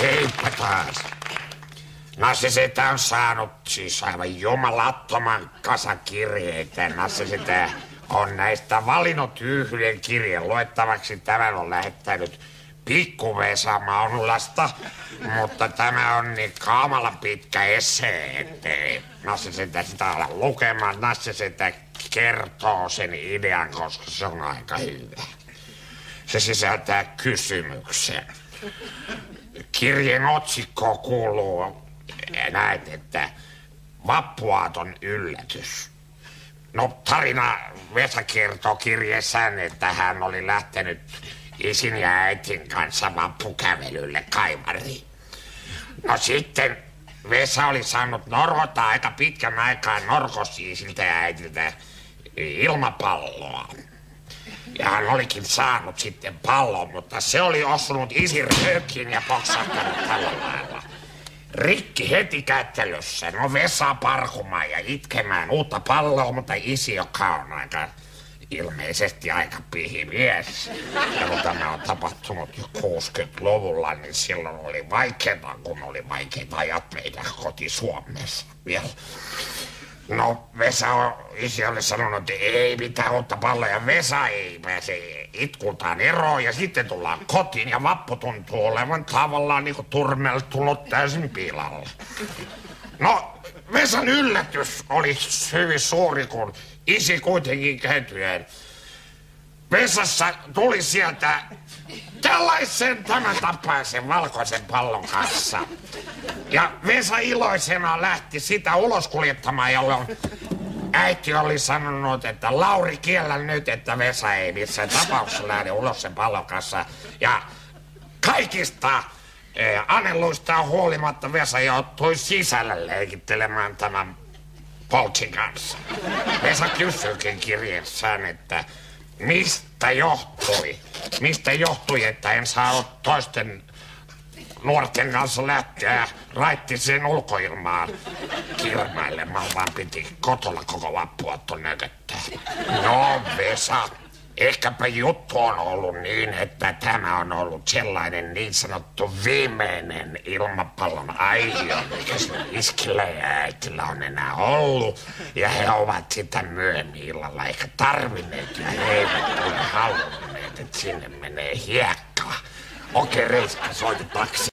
Heippa taas. Nassisetä on saanut siis aivan jumalattoman kasakirjeitä. Nassisetä on näistä valinnut yhden kirjan luettavaksi. Tämän on lähettänyt Pikku Vesa Maunulasta, mutta tämä on niin kaamalan pitkä essee, ettei Nassisetä sitä ala lukemaan. Nassisetä kertoo sen idean, koska se on aika hyvä. Se sisältää kysymyksen. Kirjeen otsikko kuuluu näin, että vappuaaton yllätys. No tarina Vesa kertoo kirjeessään, että hän oli lähtenyt isin ja äitin kanssa vappukävelylle Kaimariin. No sitten Vesa oli saanut norhota aika pitkän aikaa norkos-isiltä ja äitiltä ilmapalloa. Ja hän olikin saanut sitten pallon, mutta se oli osunut isin röökiin ja poksahtanut tällä lailla. Rikki heti kättelyssä. No Vesa parkumaan ja itkemään uutta palloa, mutta isi, joka on aika ilmeisesti aika pihimies. Ja kun tämä on tapahtunut jo 60-luvulla, niin silloin oli vaikeaa, kun oli vaikeita ajat meidän koti-Suomessa vielä. No isi oli sanonut, että ei mitään uutta palloa ja Vesa ei pääse itkultaan eroon ja sitten tullaan kotiin ja vappu tuntuu olevan tavallaan niin kuin turmeltunut täysin pilalle. No Vesan yllätys oli hyvin suuri, kun isi kuitenkin käytyen. Vesassa tuli sieltä tällaisen tämän tapaisen valkoisen pallon kanssa. Ja Vesa iloisena lähti sitä ulos kuljettamaan, jolloin äiti oli sanonut, että Lauri kiellä nyt, että Vesa ei missään tapauksessa lähde ulos sen pallon kanssa. Ja kaikista anelluista huolimatta Vesa joutui sisällä leikittelemään tämän Poltsin kanssa. Vesa kysyykin kirjeessään, että mistä johtui, että en saanut toisten nuorten kanssa lähteä raittiseen ulkoilmaan kirmailemaan, vaan piti kotona koko vappuaatto nököttää. No Vesa, ehkäpä juttu on ollut niin, että tämä on ollut sellainen niin sanottu viimeinen ilmapallon aio, mikä sinun iskillä ja äitillä on enää ollut. Ja he ovat sitä myöhemmin illalla ehkä tarvinneet ja he eivät ole halunneet, että sinne menee hiekkaa. Okei, Reiska, soita taksi.